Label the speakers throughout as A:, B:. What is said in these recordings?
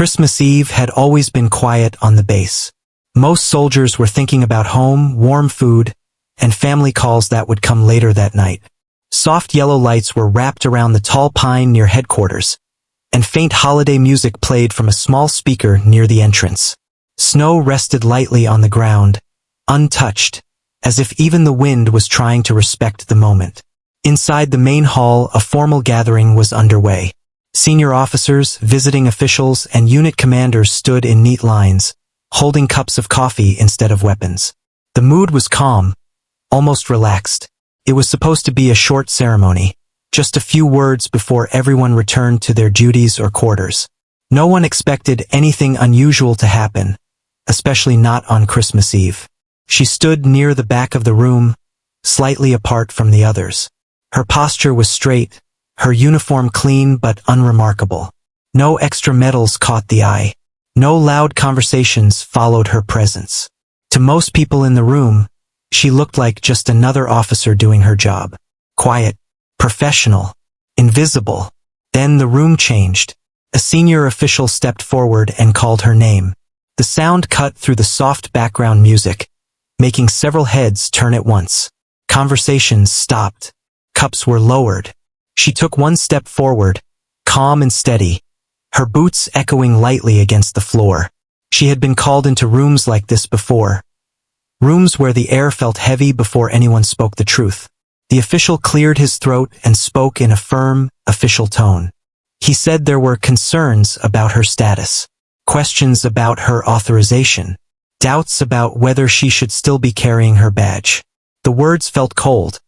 A: Christmas Eve had always been quiet on the base. Most soldiers were thinking about home, warm food, and family calls that would come later that night. Soft yellow lights were wrapped around the tall pine near headquarters, and faint holiday music played from a small speaker near the entrance. Snow rested lightly on the ground, untouched, as if even the wind was trying to respect the moment. Inside the main hall, a formal gathering was underway. Senior officers, visiting officials, and unit commanders stood in neat lines, holding cups of coffee instead of weapons. The mood was calm, almost relaxed. It was supposed to be a short ceremony, just a few words before everyone returned to their duties or quarters. No one expected anything unusual to happen, especially not on Christmas Eve. She stood near the back of the room, slightly apart from the others. Her posture was straight, her uniform clean but unremarkable. No extra medals caught the eye. No loud conversations followed her presence. To most people in the room, she looked like just another officer doing her job. Quiet, professional, invisible. Then the room changed. A senior official stepped forward and called her name. The sound cut through the soft background music, making several heads turn at once. Conversations stopped. Cups were lowered. She took one step forward, calm and steady, her boots echoing lightly against the floor. She had been called into rooms like this before. Rooms where the air felt heavy before anyone spoke the truth. The official cleared his throat and spoke in a firm, official tone. He said there were concerns about her status, questions about her authorization, doubts about whether she should still be carrying her badge. The words felt cold,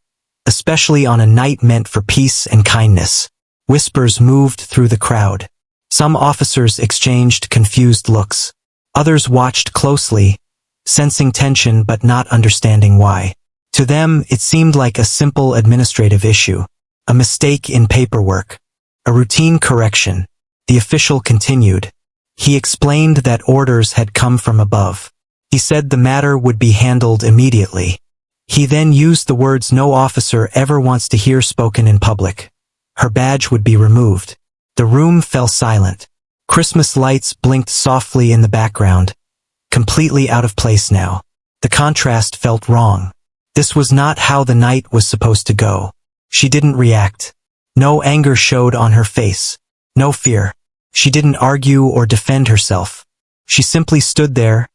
A: especially on a night meant for peace and kindness. Whispers moved through the crowd. Some officers exchanged confused looks. Others watched closely, sensing tension but not understanding why. To them, it seemed like a simple administrative issue, a mistake in paperwork, a routine correction. The official continued. He explained that orders had come from above. He said the matter would be handled immediately. He then used the words no officer ever wants to hear spoken in public. Her badge would be removed. The room fell silent. Christmas lights blinked softly in the background, completely out of place now. The contrast felt wrong. This was not how the night was supposed to go. She didn't react. No anger showed on her face. No fear. She didn't argue or defend herself. She simply stood there,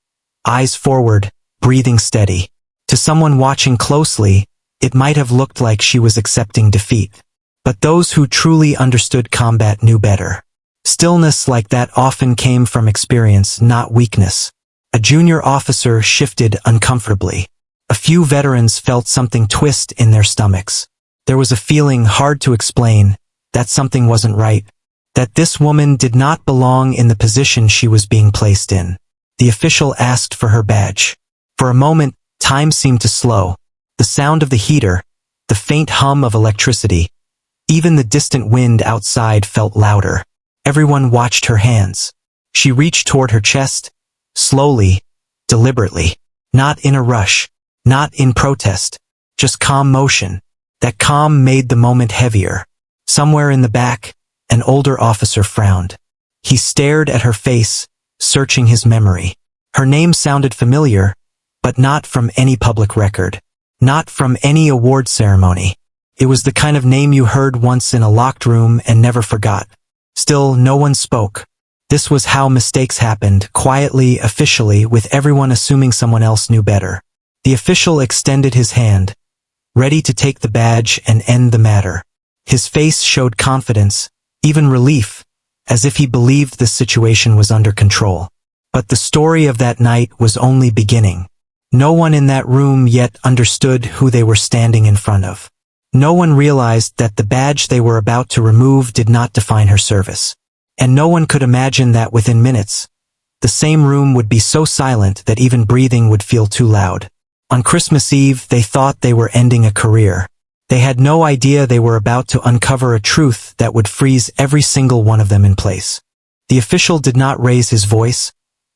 A: eyes forward, breathing steady. To someone watching closely, it might have looked like she was accepting defeat. But those who truly understood combat knew better. Stillness like that often came from experience, not weakness. A junior officer shifted uncomfortably. A few veterans felt something twist in their stomachs. There was a feeling hard to explain, that something wasn't right, that this woman did not belong in the position she was being placed in. The official asked for her badge. For a moment, time seemed to slow. The sound of the heater, the faint hum of electricity, even the distant wind outside felt louder. Everyone watched her hands. She reached toward her chest, slowly, deliberately, not in a rush, not in protest, just calm motion. That calm made the moment heavier. Somewhere in the back, an older officer frowned. He stared at her face, searching his memory. Her name sounded familiar, but not from any public record, not from any award ceremony. It was the kind of name you heard once in a locked room and never forgot. Still, no one spoke. This was how mistakes happened, quietly, officially, with everyone assuming someone else knew better. The official extended his hand, ready to take the badge and end the matter. His face showed confidence, even relief, as if he believed the situation was under control. But the story of that night was only beginning. No one in that room yet understood who they were standing in front of. No one realized that the badge they were about to remove did not define her service. And no one could imagine that within minutes, the same room would be so silent that even breathing would feel too loud. On Christmas Eve, they thought they were ending a career. They had no idea they were about to uncover a truth that would freeze every single one of them in place. The official did not raise his voice,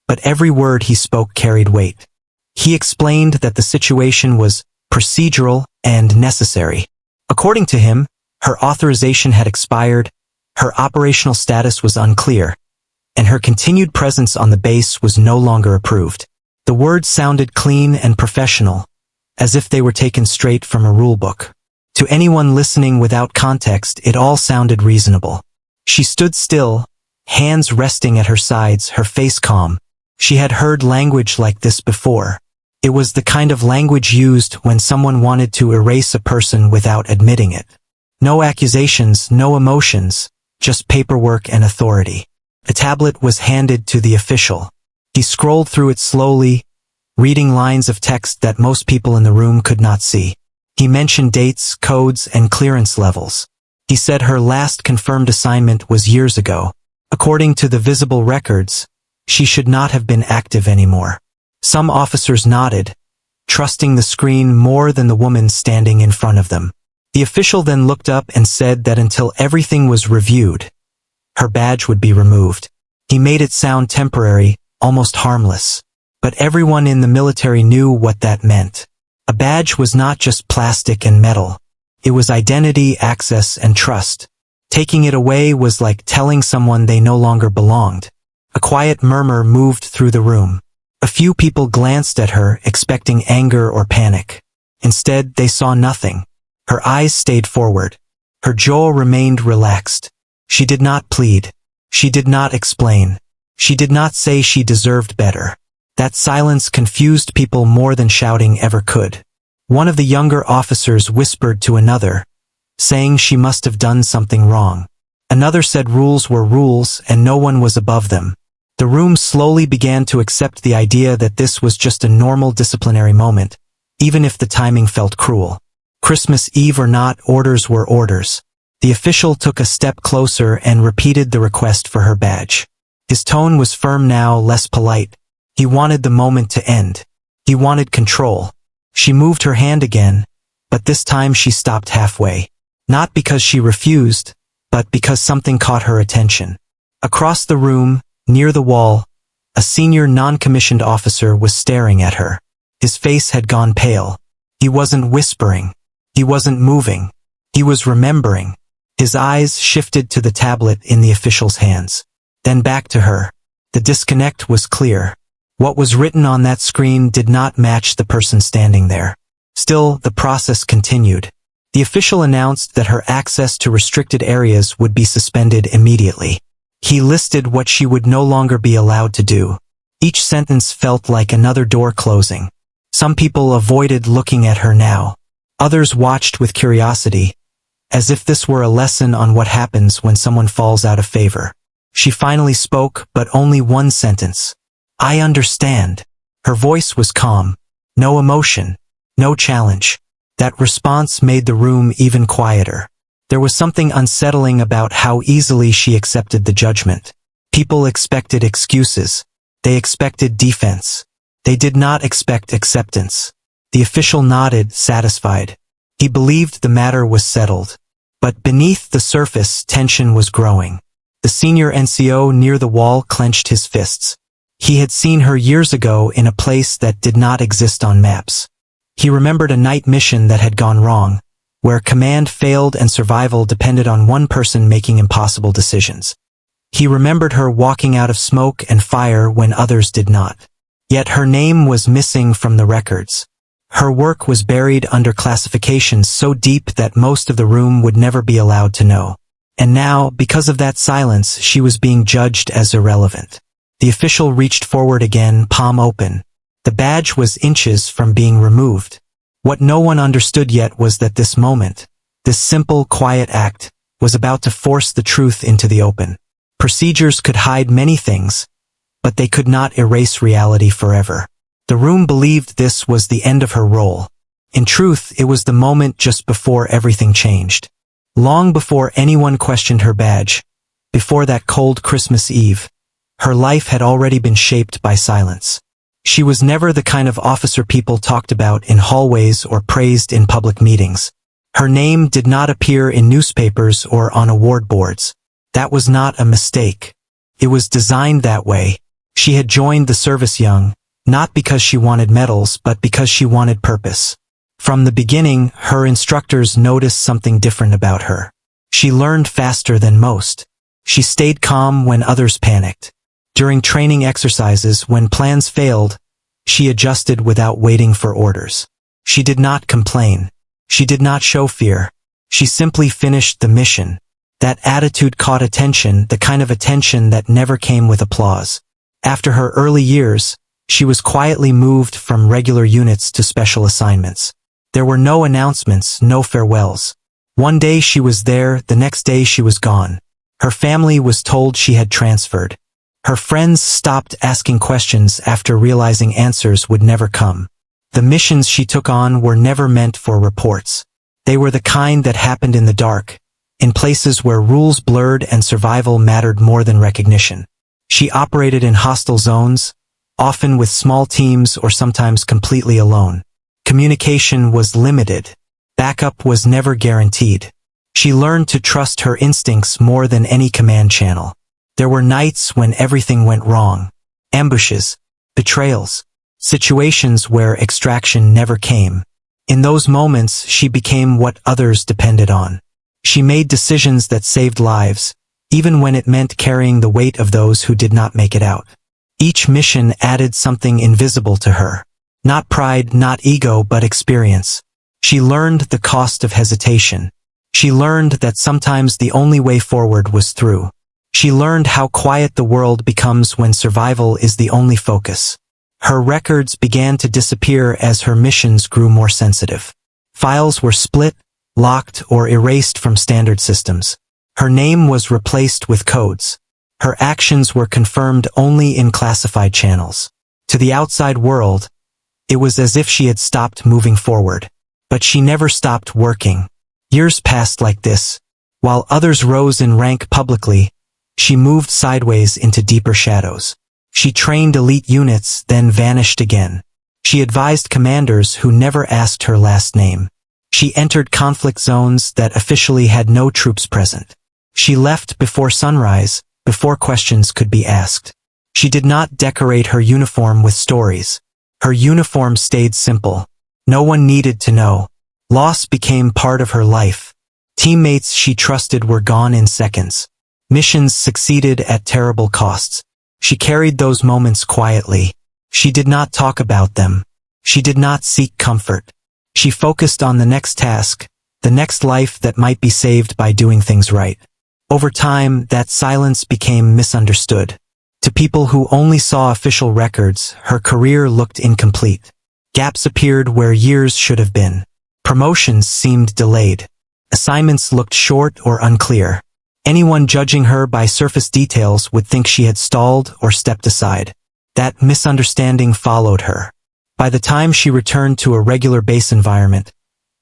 A: but every word he spoke carried weight. He explained that the situation was procedural and necessary. According to him, her authorization had expired, her operational status was unclear, and her continued presence on the base was no longer approved. The words sounded clean and professional, as if they were taken straight from a rulebook. To anyone listening without context, it all sounded reasonable. She stood still, hands resting at her sides, her face calm. She had heard language like this before. It was the kind of language used when someone wanted to erase a person without admitting it. No accusations, no emotions, just paperwork and authority. A tablet was handed to the official. He scrolled through it slowly, reading lines of text that most people in the room could not see. He mentioned dates, codes, and clearance levels. He said her last confirmed assignment was years ago. According to the visible records, she should not have been active anymore. Some officers nodded, trusting the screen more than the woman standing in front of them. The official then looked up and said that until everything was reviewed, her badge would be removed. He made it sound temporary, almost harmless. But everyone in the military knew what that meant. A badge was not just plastic and metal. It was identity, access, and trust. Taking it away was like telling someone they no longer belonged. A quiet murmur moved through the room. A few people glanced at her, expecting anger or panic. Instead, they saw nothing. Her eyes stayed forward. Her jaw remained relaxed. She did not plead. She did not explain. She did not say she deserved better. That silence confused people more than shouting ever could. One of the younger officers whispered to another, saying she must have done something wrong. Another said rules were rules and no one was above them. The room slowly began to accept the idea that this was just a normal disciplinary moment, even if the timing felt cruel. Christmas Eve or not, orders were orders. The official took a step closer and repeated the request for her badge. His tone was firm now, less polite. He wanted the moment to end. He wanted control. She moved her hand again, but this time she stopped halfway. Not because she refused, but because something caught her attention. Across the room, near the wall, a senior non-commissioned officer was staring at her. His face had gone pale. He wasn't whispering. He wasn't moving. He was remembering. His eyes shifted to the tablet in the official's hands. Then back to her. The disconnect was clear. What was written on that screen did not match the person standing there. Still, the process continued. The official announced that her access to restricted areas would be suspended immediately. He listed what she would no longer be allowed to do. Each sentence felt like another door closing. Some people avoided looking at her now. Others watched with curiosity, as if this were a lesson on what happens when someone falls out of favor. She finally spoke, but only one sentence. "I understand." Her voice was calm. No emotion. No challenge. That response made the room even quieter. There was something unsettling about how easily she accepted the judgment. People expected excuses. They expected defense. They did not expect acceptance. The official nodded, satisfied. He believed the matter was settled. But beneath the surface, tension was growing. The senior NCO near the wall clenched his fists. He had seen her years ago in a place that did not exist on maps. He remembered a night mission that had gone wrong, where command failed and survival depended on one person making impossible decisions. He remembered her walking out of smoke and fire when others did not. Yet her name was missing from the records. Her work was buried under classifications so deep that most of the room would never be allowed to know. And now, because of that silence, she was being judged as irrelevant. The official reached forward again, palm open. The badge was inches from being removed. What no one understood yet was that this moment, this simple, quiet act, was about to force the truth into the open. Procedures could hide many things, but they could not erase reality forever. The room believed this was the end of her role. In truth, it was the moment just before everything changed. Long before anyone questioned her badge, before that cold Christmas Eve, her life had already been shaped by silence. She was never the kind of officer people talked about in hallways or praised in public meetings. Her name did not appear in newspapers or on award boards. That was not a mistake. It was designed that way. She had joined the service young, not because she wanted medals, but because she wanted purpose. From the beginning, her instructors noticed something different about her. She learned faster than most. She stayed calm when others panicked. During training exercises, when plans failed, she adjusted without waiting for orders. She did not complain. She did not show fear. She simply finished the mission. That attitude caught attention, the kind of attention that never came with applause. After her early years, she was quietly moved from regular units to special assignments. There were no announcements, no farewells. One day she was there, the next day she was gone. Her family was told she had transferred. Her friends stopped asking questions after realizing answers would never come. The missions she took on were never meant for reports. They were the kind that happened in the dark, in places where rules blurred and survival mattered more than recognition. She operated in hostile zones, often with small teams or sometimes completely alone. Communication was limited. Backup was never guaranteed. She learned to trust her instincts more than any command channel. There were nights when everything went wrong. Ambushes, betrayals, situations where extraction never came. In those moments, she became what others depended on. She made decisions that saved lives, even when it meant carrying the weight of those who did not make it out. Each mission added something invisible to her. Not pride, not ego, but experience. She learned the cost of hesitation. She learned that sometimes the only way forward was through. She learned how quiet the world becomes when survival is the only focus. Her records began to disappear as her missions grew more sensitive. Files were split, locked, or erased from standard systems. Her name was replaced with codes. Her actions were confirmed only in classified channels. To the outside world, it was as if she had stopped moving forward. But she never stopped working. Years passed like this. While others rose in rank publicly, she moved sideways into deeper shadows. She trained elite units, then vanished again. She advised commanders who never asked her last name. She entered conflict zones that officially had no troops present. She left before sunrise, before questions could be asked. She did not decorate her uniform with stories. Her uniform stayed simple. No one needed to know. Loss became part of her life. Teammates she trusted were gone in seconds. Missions succeeded at terrible costs. She carried those moments quietly. She did not talk about them. She did not seek comfort. She focused on the next task, the next life that might be saved by doing things right. Over time, that silence became misunderstood. To people who only saw official records, her career looked incomplete. Gaps appeared where years should have been. Promotions seemed delayed. Assignments looked short or unclear. Anyone judging her by surface details would think she had stalled or stepped aside. That misunderstanding followed her. By the time she returned to a regular base environment,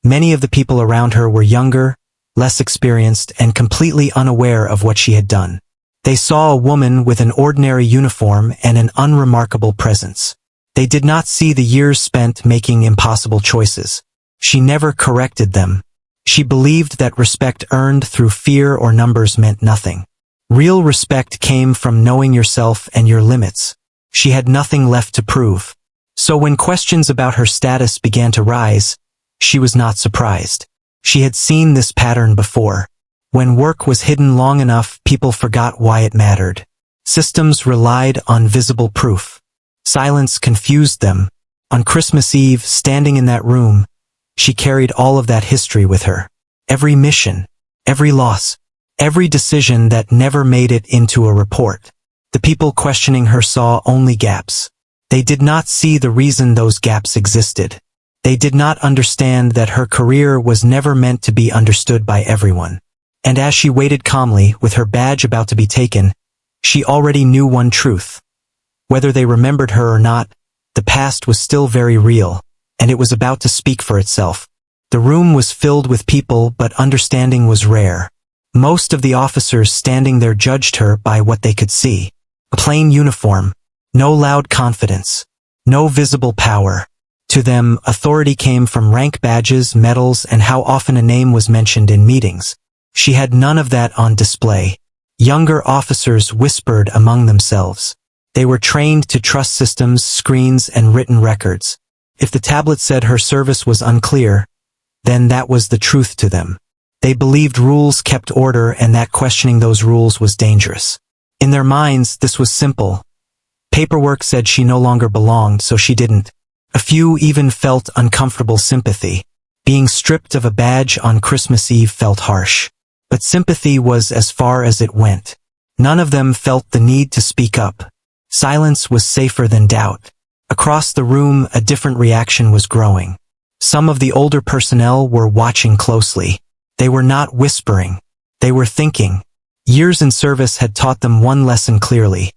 A: many of the people around her were younger, less experienced, and completely unaware of what she had done. They saw a woman with an ordinary uniform and an unremarkable presence. They did not see the years spent making impossible choices. She never corrected them. She believed that respect earned through fear or numbers meant nothing. Real respect came from knowing yourself and your limits. She had nothing left to prove. So when questions about her status began to rise, she was not surprised. She had seen this pattern before. When work was hidden long enough, people forgot why it mattered. Systems relied on visible proof. Silence confused them. On Christmas Eve, standing in that room, she carried all of that history with her. Every mission, every loss, every decision that never made it into a report. The people questioning her saw only gaps. They did not see the reason those gaps existed. They did not understand that her career was never meant to be understood by everyone. And as she waited calmly, with her badge about to be taken, she already knew one truth. Whether they remembered her or not, the past was still very real, and it was about to speak for itself. The room was filled with people, but understanding was rare. Most of the officers standing there judged her by what they could see. A plain uniform, no loud confidence, no visible power. To them, authority came from rank badges, medals, and how often a name was mentioned in meetings. She had none of that on display. Younger officers whispered among themselves. They were trained to trust systems, screens, and written records. If the tablet said her service was unclear, then that was the truth to them. They believed rules kept order and that questioning those rules was dangerous. In their minds, this was simple. Paperwork said she no longer belonged, so she didn't. A few even felt uncomfortable sympathy. Being stripped of a badge on Christmas Eve felt harsh. But sympathy was as far as it went. None of them felt the need to speak up. Silence was safer than doubt. Across the room, a different reaction was growing. Some of the older personnel were watching closely. They were not whispering. They were thinking. Years in service had taught them one lesson clearly.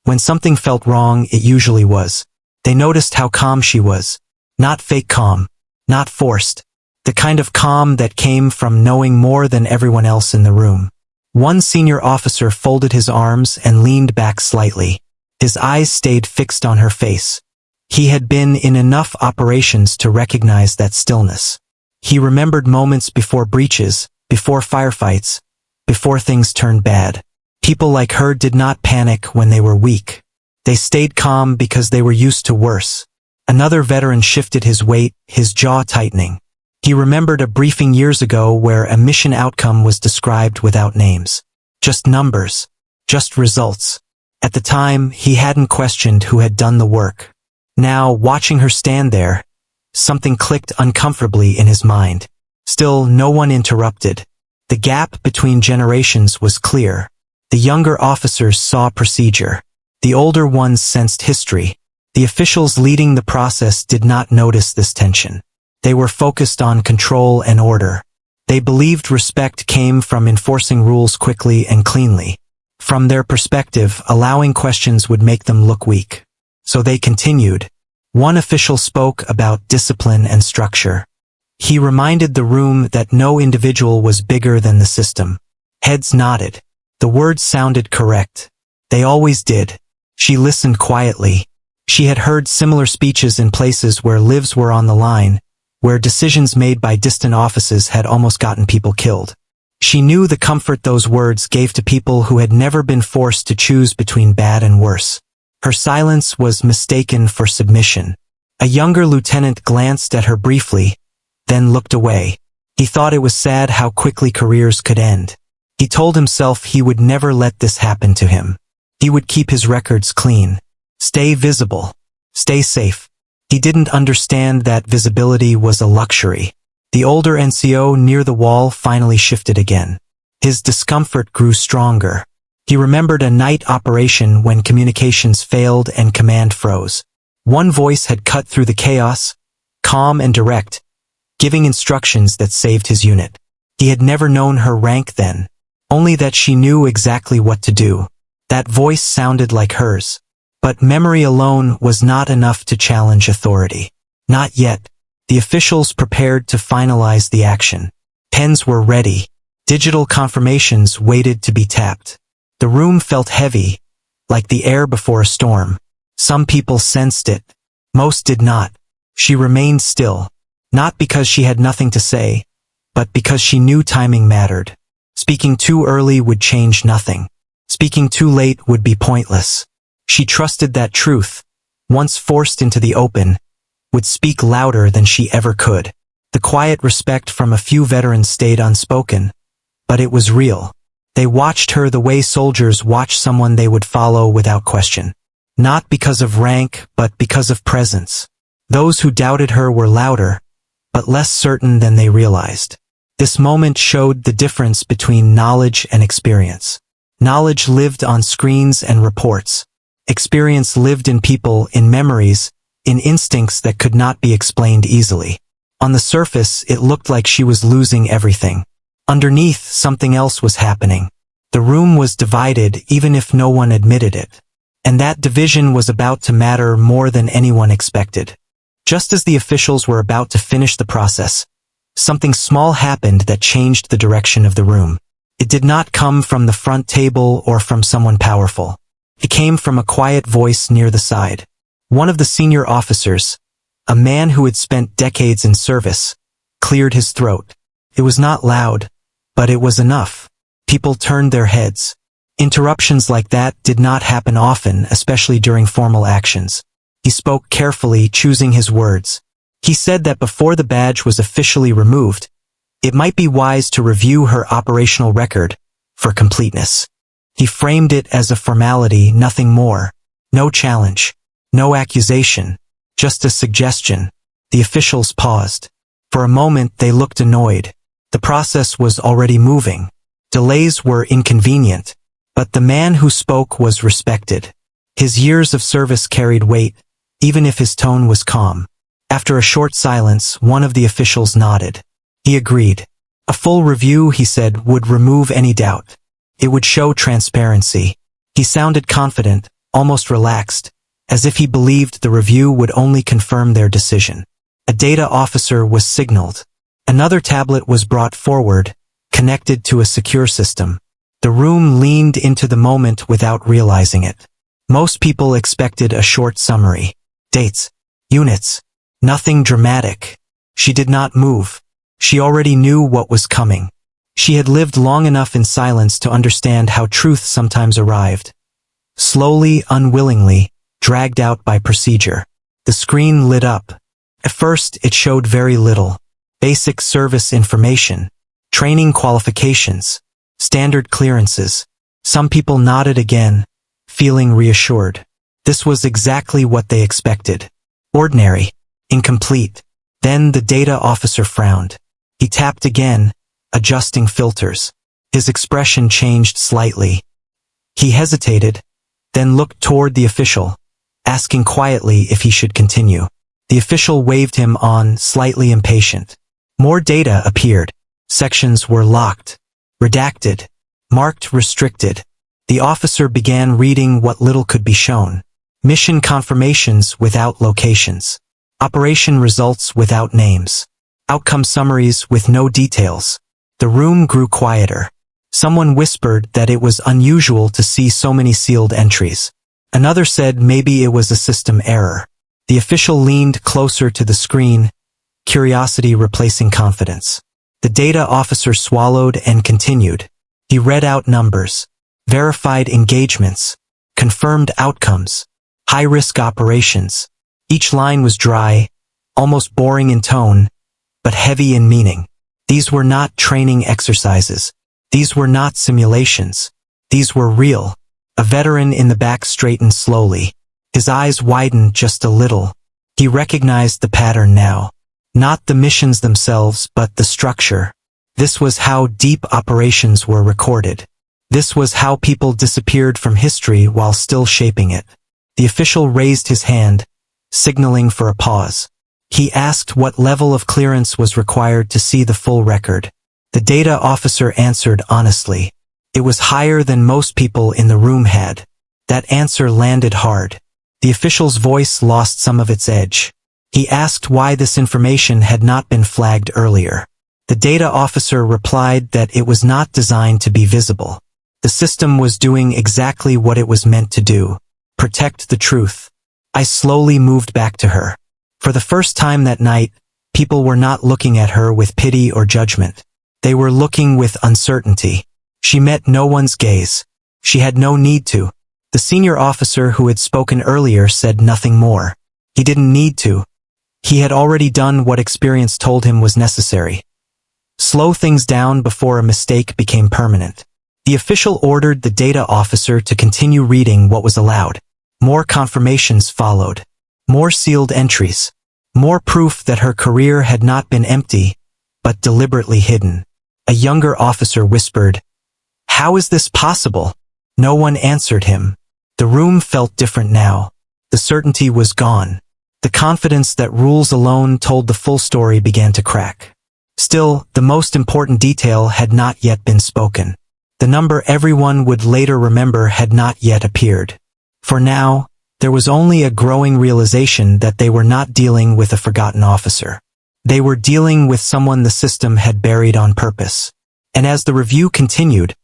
A: When something felt wrong, it usually was. They noticed how calm she was. Not fake calm. Not forced. The kind of calm that came from knowing more than everyone else in the room. One senior officer folded his arms and leaned back slightly. His eyes stayed fixed on her face. He had been in enough operations to recognize that stillness. He remembered moments before breaches, before firefights, before things turned bad. People like her did not panic when they were weak. They stayed calm because they were used to worse. Another veteran shifted his weight, his jaw tightening. He remembered a briefing years ago where a mission outcome was described without names. Just numbers. Just results. At the time, he hadn't questioned who had done the work. Now, watching her stand there, something clicked uncomfortably in his mind. Still, no one interrupted. The gap between generations was clear. The younger officers saw procedure. The older ones sensed history. The officials leading the process did not notice this tension. They were focused on control and order. They believed respect came from enforcing rules quickly and cleanly. From their perspective, allowing questions would make them look weak. So they continued. One official spoke about discipline and structure. He reminded the room that no individual was bigger than the system. Heads nodded. The words sounded correct. They always did. She listened quietly. She had heard similar speeches in places where lives were on the line, where decisions made by distant offices had almost gotten people killed. She knew the comfort those words gave to people who had never been forced to choose between bad and worse. Her silence was mistaken for submission. A younger lieutenant glanced at her briefly, then looked away. He thought it was sad how quickly careers could end. He told himself he would never let this happen to him. He would keep his records clean. Stay visible. Stay safe. He didn't understand that visibility was a luxury. The older NCO near the wall finally shifted again. His discomfort grew stronger. He remembered a night operation when communications failed and command froze. One voice had cut through the chaos, calm and direct, giving instructions that saved his unit. He had never known her rank then, only that she knew exactly what to do. That voice sounded like hers. But memory alone was not enough to challenge authority. Not yet. The officials prepared to finalize the action. Pens were ready. Digital confirmations waited to be tapped. The room felt heavy, like the air before a storm. Some people sensed it. Most did not. She remained still. Not because she had nothing to say, but because she knew timing mattered. Speaking too early would change nothing. Speaking too late would be pointless. She trusted that truth, once forced into the open, would speak louder than she ever could. The quiet respect from a few veterans stayed unspoken, but it was real. They watched her the way soldiers watch someone they would follow without question. Not because of rank, but because of presence. Those who doubted her were louder, but less certain than they realized. This moment showed the difference between knowledge and experience. Knowledge lived on screens and reports. Experience lived in people, in memories, in instincts that could not be explained easily. On the surface, it looked like she was losing everything. Underneath, something else was happening. The room was divided, even if no one admitted it. And that division was about to matter more than anyone expected. Just as the officials were about to finish the process, something small happened that changed the direction of the room. It did not come from the front table or from someone powerful. It came from a quiet voice near the side. One of the senior officers, a man who had spent decades in service, cleared his throat. It was not loud, but it was enough. People turned their heads. Interruptions like that did not happen often, especially during formal actions. He spoke carefully, choosing his words. He said that before the badge was officially removed, it might be wise to review her operational record for completeness. He framed it as a formality, nothing more. No challenge. No accusation. Just a suggestion. The officials paused. For a moment they looked annoyed. The process was already moving. Delays were inconvenient. But the man who spoke was respected. His years of service carried weight, even if his tone was calm. After a short silence, one of the officials nodded. He agreed. A full review, he said, would remove any doubt. It would show transparency. He sounded confident, almost relaxed, as if he believed the review would only confirm their decision. A data officer was signaled. Another tablet was brought forward, connected to a secure system. The room leaned into the moment without realizing it. Most people expected a short summary. Dates. Units. Nothing dramatic. She did not move. She already knew what was coming. She had lived long enough in silence to understand how truth sometimes arrived. Slowly, unwillingly, dragged out by procedure. The screen lit up. At first, it showed very little. Basic service information. Training qualifications. Standard clearances. Some people nodded again, feeling reassured. This was exactly what they expected. Ordinary. Incomplete. Then the data officer frowned. He tapped again, adjusting filters. His expression changed slightly. He hesitated, then looked toward the official, asking quietly if he should continue. The official waved him on, slightly impatient. More data appeared. Sections were locked, redacted, marked restricted. The officer began reading what little could be shown. Mission confirmations without locations. Operation results without names. Outcome summaries with no details. The room grew quieter. Someone whispered that it was unusual to see so many sealed entries. Another said maybe it was a system error. The official leaned closer to the screen, curiosity replacing confidence. The data officer swallowed and continued. He read out numbers, verified engagements, confirmed outcomes, high-risk operations. Each line was dry, almost boring in tone, but heavy in meaning. These were not training exercises. These were not simulations. These were real. A veteran in the back straightened slowly. His eyes widened just a little. He recognized the pattern now. Not the missions themselves, but the structure. This was how deep operations were recorded. This was how people disappeared from history while still shaping it. The official raised his hand, signaling for a pause. He asked what level of clearance was required to see the full record. The data officer answered honestly. It was higher than most people in the room had. That answer landed hard. The official's voice lost some of its edge. He asked why this information had not been flagged earlier. The data officer replied that it was not designed to be visible. The system was doing exactly what it was meant to do. Protect the truth. I slowly moved back to her. For the first time that night, people were not looking at her with pity or judgment. They were looking with uncertainty. She met no one's gaze. She had no need to. The senior officer who had spoken earlier said nothing more. He didn't need to. He had already done what experience told him was necessary. Slow things down before a mistake became permanent. The official ordered the data officer to continue reading what was allowed. More confirmations followed. More sealed entries. More proof that her career had not been empty, but deliberately hidden. A younger officer whispered, "How is this possible?" No one answered him. The room felt different now. The certainty was gone. The confidence that rules alone told the full story began to crack. Still, the most important detail had not yet been spoken. The number everyone would later remember had not yet appeared. For now, there was only a growing realization that they were not dealing with a forgotten officer. They were dealing with someone the system had buried on purpose. And as the review continued,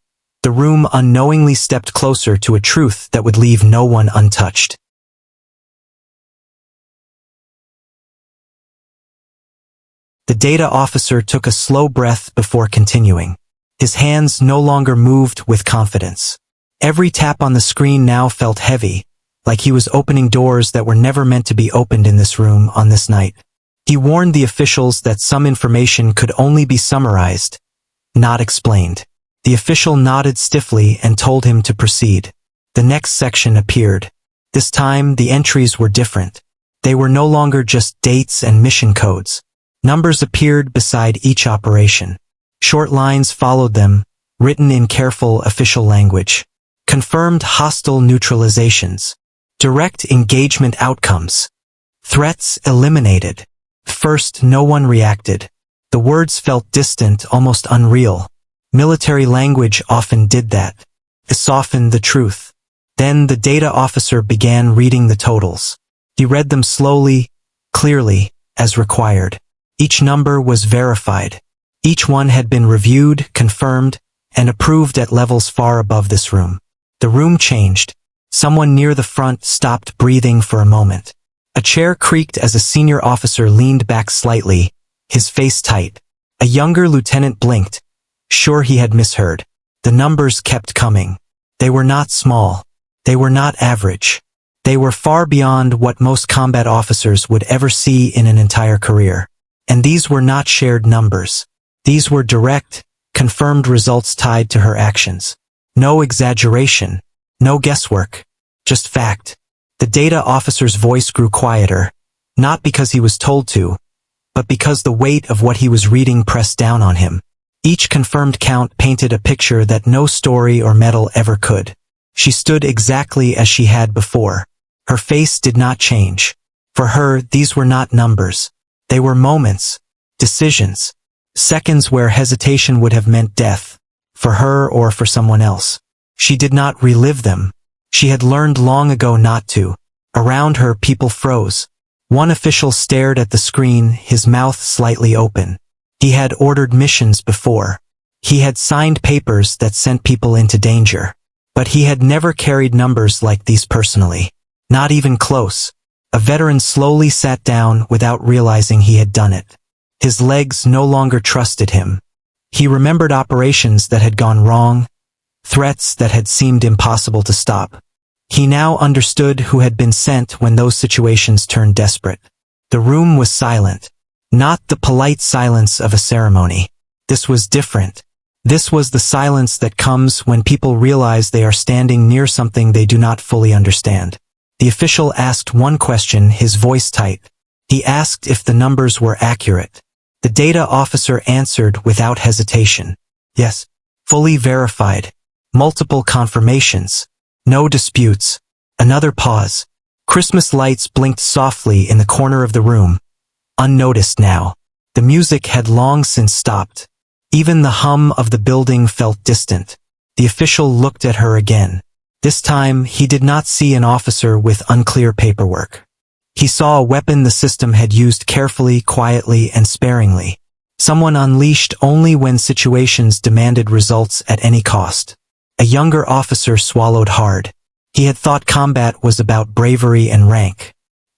A: the room unknowingly stepped closer to a truth that would leave no one untouched. The data officer took a slow breath before continuing. His hands no longer moved with confidence. Every tap on the screen now felt heavy, like he was opening doors that were never meant to be opened in this room on this night. He warned the officials that some information could only be summarized, not explained. The official nodded stiffly and told him to proceed. The next section appeared. This time, the entries were different. They were no longer just dates and mission codes. Numbers appeared beside each operation. Short lines followed them, written in careful official language. Confirmed hostile neutralizations. Direct engagement outcomes. Threats eliminated. First, no one reacted. The words felt distant, almost unreal. Military language often did that. It softened the truth. Then the data officer began reading the totals. He read them slowly, clearly, as required. Each number was verified. Each one had been reviewed, confirmed, and approved at levels far above this room. The room changed. Someone near the front stopped breathing for a moment. A chair creaked as a senior officer leaned back slightly, his face tight. A younger lieutenant blinked, sure he had misheard. The numbers kept coming. They were not small. They were not average. They were far beyond what most combat officers would ever see in an entire career. And these were not shared numbers. These were direct, confirmed results tied to her actions. No exaggeration. No guesswork. Just fact. The data officer's voice grew quieter, not because he was told to, but because the weight of what he was reading pressed down on him. Each confirmed count painted a picture that no story or medal ever could. She stood exactly as she had before. Her face did not change. For her, these were not numbers. They were moments, decisions, seconds where hesitation would have meant death, for her or for someone else. She did not relive them. She had learned long ago not to. Around her, people froze. One official stared at the screen, his mouth slightly open. He had ordered missions before. He had signed papers that sent people into danger. But he had never carried numbers like these personally. Not even close. A veteran slowly sat down without realizing he had done it. His legs no longer trusted him. He remembered operations that had gone wrong, threats that had seemed impossible to stop. He now understood who had been sent when those situations turned desperate. The room was silent. Not the polite silence of a ceremony. This was different. This was the silence that comes when people realize they are standing near something they do not fully understand. The official asked one question, his voice tight. He asked if the numbers were accurate. The data officer answered without hesitation. Yes. Fully verified. Multiple confirmations. No disputes. Another pause. Christmas lights blinked softly in the corner of the room. Unnoticed now. The music had long since stopped. Even the hum of the building felt distant. The official looked at her again. This time, he did not see an officer with unclear paperwork. He saw a weapon the system had used carefully, quietly, and sparingly. Someone unleashed only when situations demanded results at any cost. A younger officer swallowed hard. He had thought combat was about bravery and rank.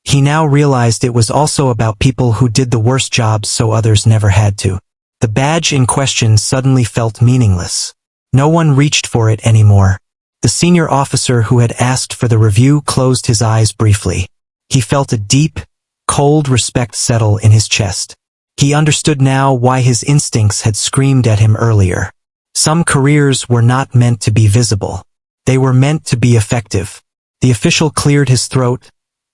A: He now realized it was also about people who did the worst jobs so others never had to. The badge in question suddenly felt meaningless. No one reached for it anymore. The senior officer who had asked for the review closed his eyes briefly. He felt a deep, cold respect settle in his chest. He understood now why his instincts had screamed at him earlier. Some careers were not meant to be visible. They were meant to be effective. The official cleared his throat,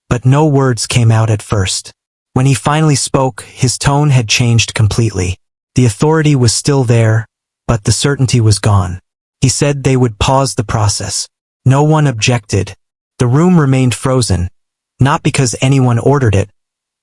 A: but no words came out at first. When he finally spoke, his tone had changed completely. The authority was still there, but the certainty was gone. He said they would pause the process. No one objected. The room remained frozen, not because anyone ordered it,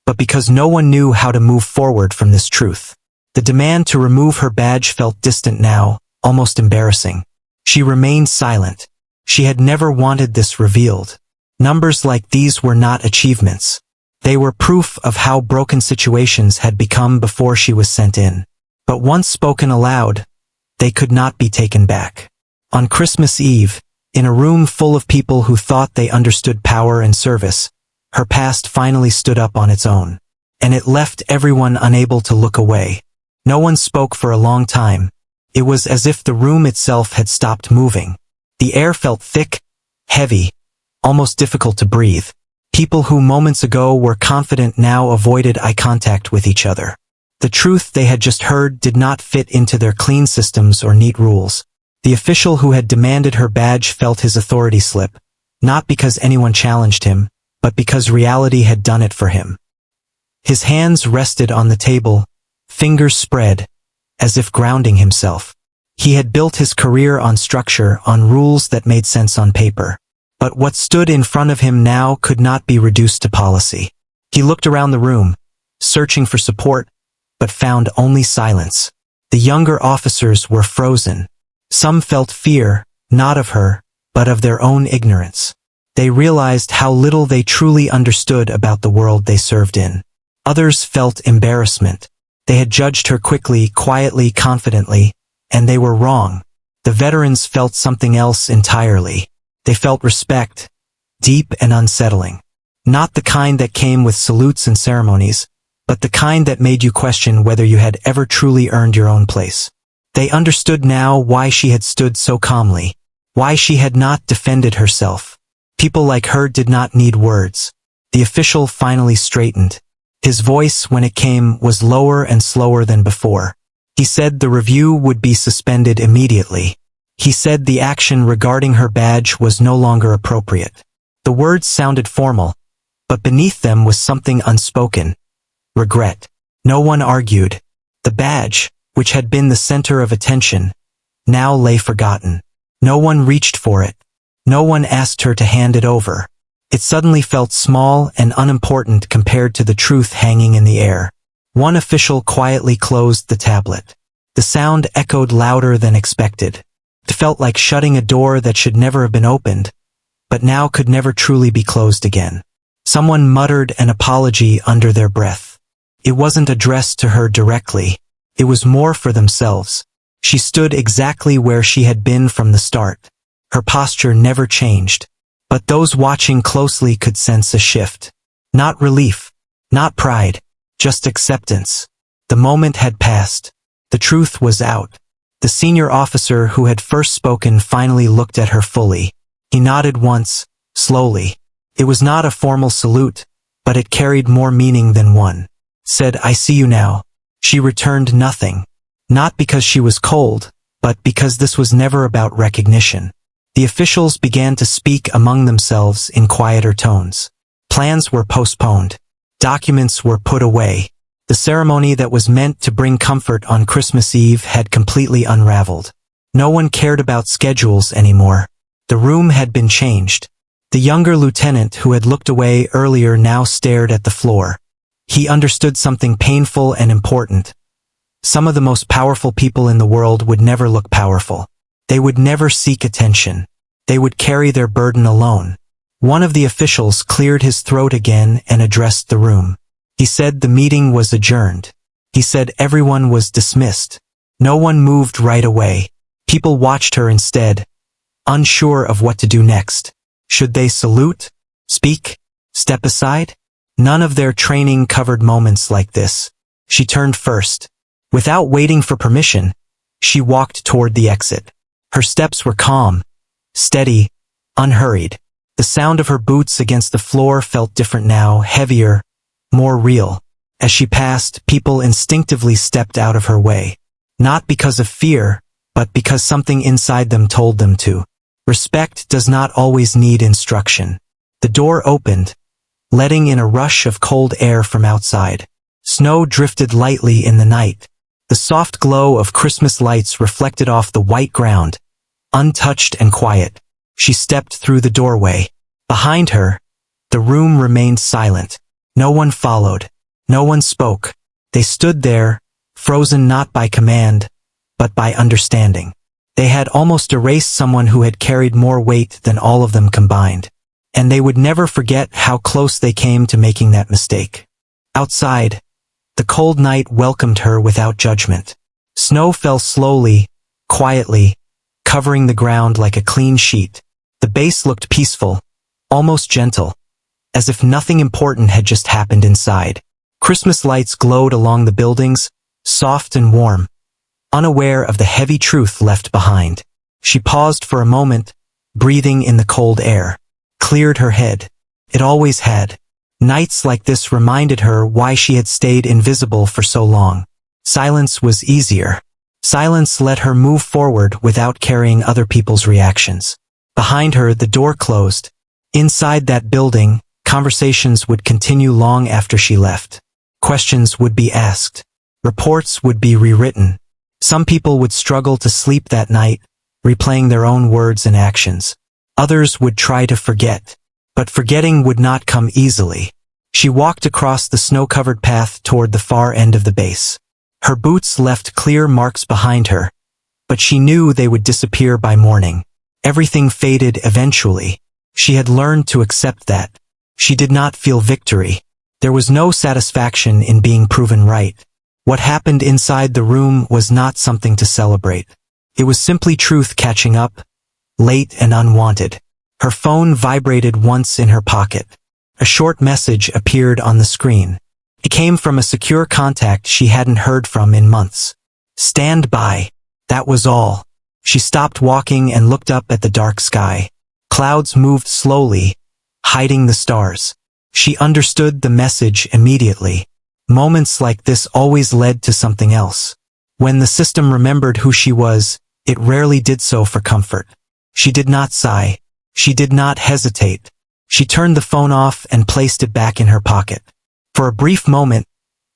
A: but because no one knew how to move forward from this truth. The demand to remove her badge felt distant now, almost embarrassing. She remained silent. She had never wanted this revealed. Numbers like these were not achievements. They were proof of how broken situations had become before she was sent in. But once spoken aloud, they could not be taken back. On Christmas Eve, in a room full of people who thought they understood power and service, her past finally stood up on its own. And it left everyone unable to look away. No one spoke for a long time. It was as if the room itself had stopped moving. The air felt thick, heavy, almost difficult to breathe. People who moments ago were confident now avoided eye contact with each other. The truth they had just heard did not fit into their clean systems or neat rules. The official who had demanded her badge felt his authority slip, not because anyone challenged him, but because reality had done it for him. His hands rested on the table, fingers spread, as if grounding himself. He had built his career on structure, on rules that made sense on paper. But what stood in front of him now could not be reduced to policy. He looked around the room, searching for support, but found only silence. The younger officers were frozen. Some felt fear, not of her, but of their own ignorance. They realized how little they truly understood about the world they served in. Others felt embarrassment. They had judged her quickly, quietly, confidently, and they were wrong. The veterans felt something else entirely. They felt respect, deep and unsettling. Not the kind that came with salutes and ceremonies, but the kind that made you question whether you had ever truly earned your own place. They understood now why she had stood so calmly, why she had not defended herself. People like her did not need words. The official finally straightened. His voice, when it came, was lower and slower than before. He said the review would be suspended immediately. He said the action regarding her badge was no longer appropriate. The words sounded formal, but beneath them was something unspoken. Regret. No one argued. The badge, which had been the center of attention, now lay forgotten. No one reached for it. No one asked her to hand it over. It suddenly felt small and unimportant compared to the truth hanging in the air. One official quietly closed the tablet. The sound echoed louder than expected. It felt like shutting a door that should never have been opened, but now could never truly be closed again. Someone muttered an apology under their breath. It wasn't addressed to her directly. It was more for themselves. She stood exactly where she had been from the start. Her posture never changed. But those watching closely could sense a shift. Not relief, not pride, just acceptance. The moment had passed. The truth was out. The senior officer who had first spoken finally looked at her fully. He nodded once, slowly. It was not a formal salute, but it carried more meaning than one. Said, "I see you now." She returned nothing. Not because she was cold, but because this was never about recognition. The officials began to speak among themselves in quieter tones. Plans were postponed. Documents were put away. The ceremony that was meant to bring comfort on Christmas Eve had completely unraveled. No one cared about schedules anymore. The room had been changed. The younger lieutenant who had looked away earlier now stared at the floor. He understood something painful and important. Some of the most powerful people in the world would never look powerful. They would never seek attention. They would carry their burden alone. One of the officials cleared his throat again and addressed the room. He said the meeting was adjourned. He said everyone was dismissed. No one moved right away. People watched her instead, unsure of what to do next. Should they salute? Speak? Step aside? None of their training covered moments like this. She turned first. Without waiting for permission, she walked toward the exit. Her steps were calm, steady, unhurried. The sound of her boots against the floor felt different now, heavier, more real. As she passed, people instinctively stepped out of her way. Not because of fear, but because something inside them told them to. Respect does not always need instruction. The door opened, letting in a rush of cold air from outside. Snow drifted lightly in the night. The soft glow of Christmas lights reflected off the white ground, untouched and quiet. She stepped through the doorway. Behind her, the room remained silent. No one followed. No one spoke. They stood there, frozen not by command, but by understanding. They had almost erased someone who had carried more weight than all of them combined. And they would never forget how close they came to making that mistake. Outside, the cold night welcomed her without judgment. Snow fell slowly, quietly, covering the ground like a clean sheet. The base looked peaceful, almost gentle, as if nothing important had just happened inside. Christmas lights glowed along the buildings, soft and warm, unaware of the heavy truth left behind. She paused for a moment, breathing in the cold air, cleared her head. It always had. Nights like this reminded her why she had stayed invisible for so long. Silence was easier. Silence let her move forward without carrying other people's reactions. Behind her, the door closed. Inside that building, conversations would continue long after she left. Questions would be asked. Reports would be rewritten. Some people would struggle to sleep that night, replaying their own words and actions. Others would try to forget. But forgetting would not come easily. She walked across the snow-covered path toward the far end of the base. Her boots left clear marks behind her, but she knew they would disappear by morning. Everything faded eventually. She had learned to accept that. She did not feel victory. There was no satisfaction in being proven right. What happened inside the room was not something to celebrate. It was simply truth catching up, late and unwanted. Her phone vibrated once in her pocket. A short message appeared on the screen. It came from a secure contact she hadn't heard from in months. Stand by. That was all. She stopped walking and looked up at the dark sky. Clouds moved slowly, hiding the stars. She understood the message immediately. Moments like this always led to something else. When the system remembered who she was, it rarely did so for comfort. She did not sigh. She did not hesitate. She turned the phone off and placed it back in her pocket. For a brief moment,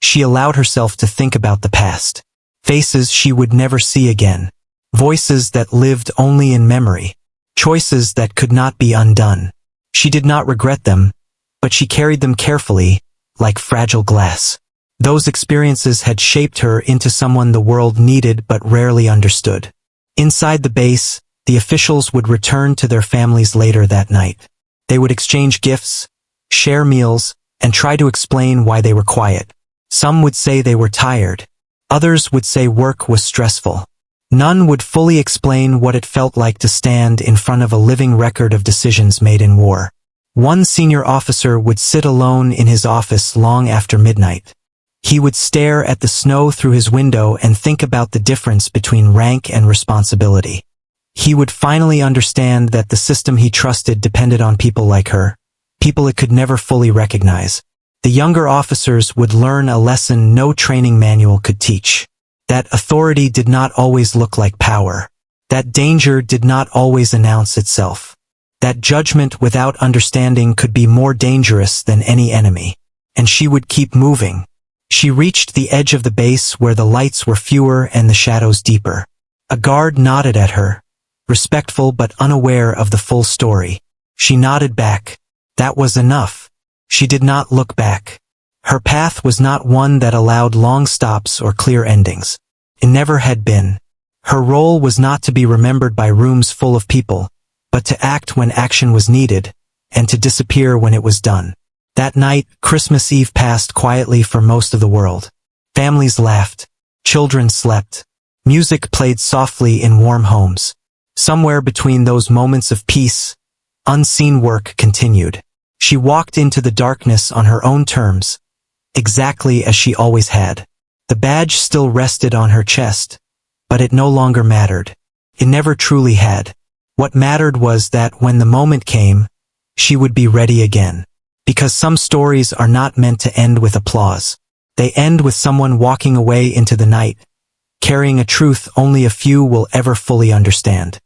A: she allowed herself to think about the past. Faces she would never see again. Voices that lived only in memory. Choices that could not be undone. She did not regret them, but she carried them carefully, like fragile glass. Those experiences had shaped her into someone the world needed but rarely understood. Inside the base, the officials would return to their families later that night. They would exchange gifts, share meals, and try to explain why they were quiet. Some would say they were tired. Others would say work was stressful. None would fully explain what it felt like to stand in front of a living record of decisions made in war. One senior officer would sit alone in his office long after midnight. He would stare at the snow through his window and think about the difference between rank and responsibility. He would finally understand that the system he trusted depended on people like her, people it could never fully recognize. The younger officers would learn a lesson no training manual could teach. That authority did not always look like power. That danger did not always announce itself. That judgment without understanding could be more dangerous than any enemy. And she would keep moving. She reached the edge of the base where the lights were fewer and the shadows deeper. A guard nodded at her, respectful but unaware of the full story. She nodded back. That was enough. She did not look back. Her path was not one that allowed long stops or clear endings. It never had been. Her role was not to be remembered by rooms full of people, but to act when action was needed, and to disappear when it was done. That night, Christmas Eve passed quietly for most of the world. Families laughed. Children slept. Music played softly in warm homes. Somewhere between those moments of peace, unseen work continued. She walked into the darkness on her own terms, exactly as she always had. The badge still rested on her chest, but it no longer mattered. It never truly had. What mattered was that when the moment came, she would be ready again. Because some stories are not meant to end with applause. They end with someone walking away into the night, carrying a truth only a few will ever fully understand.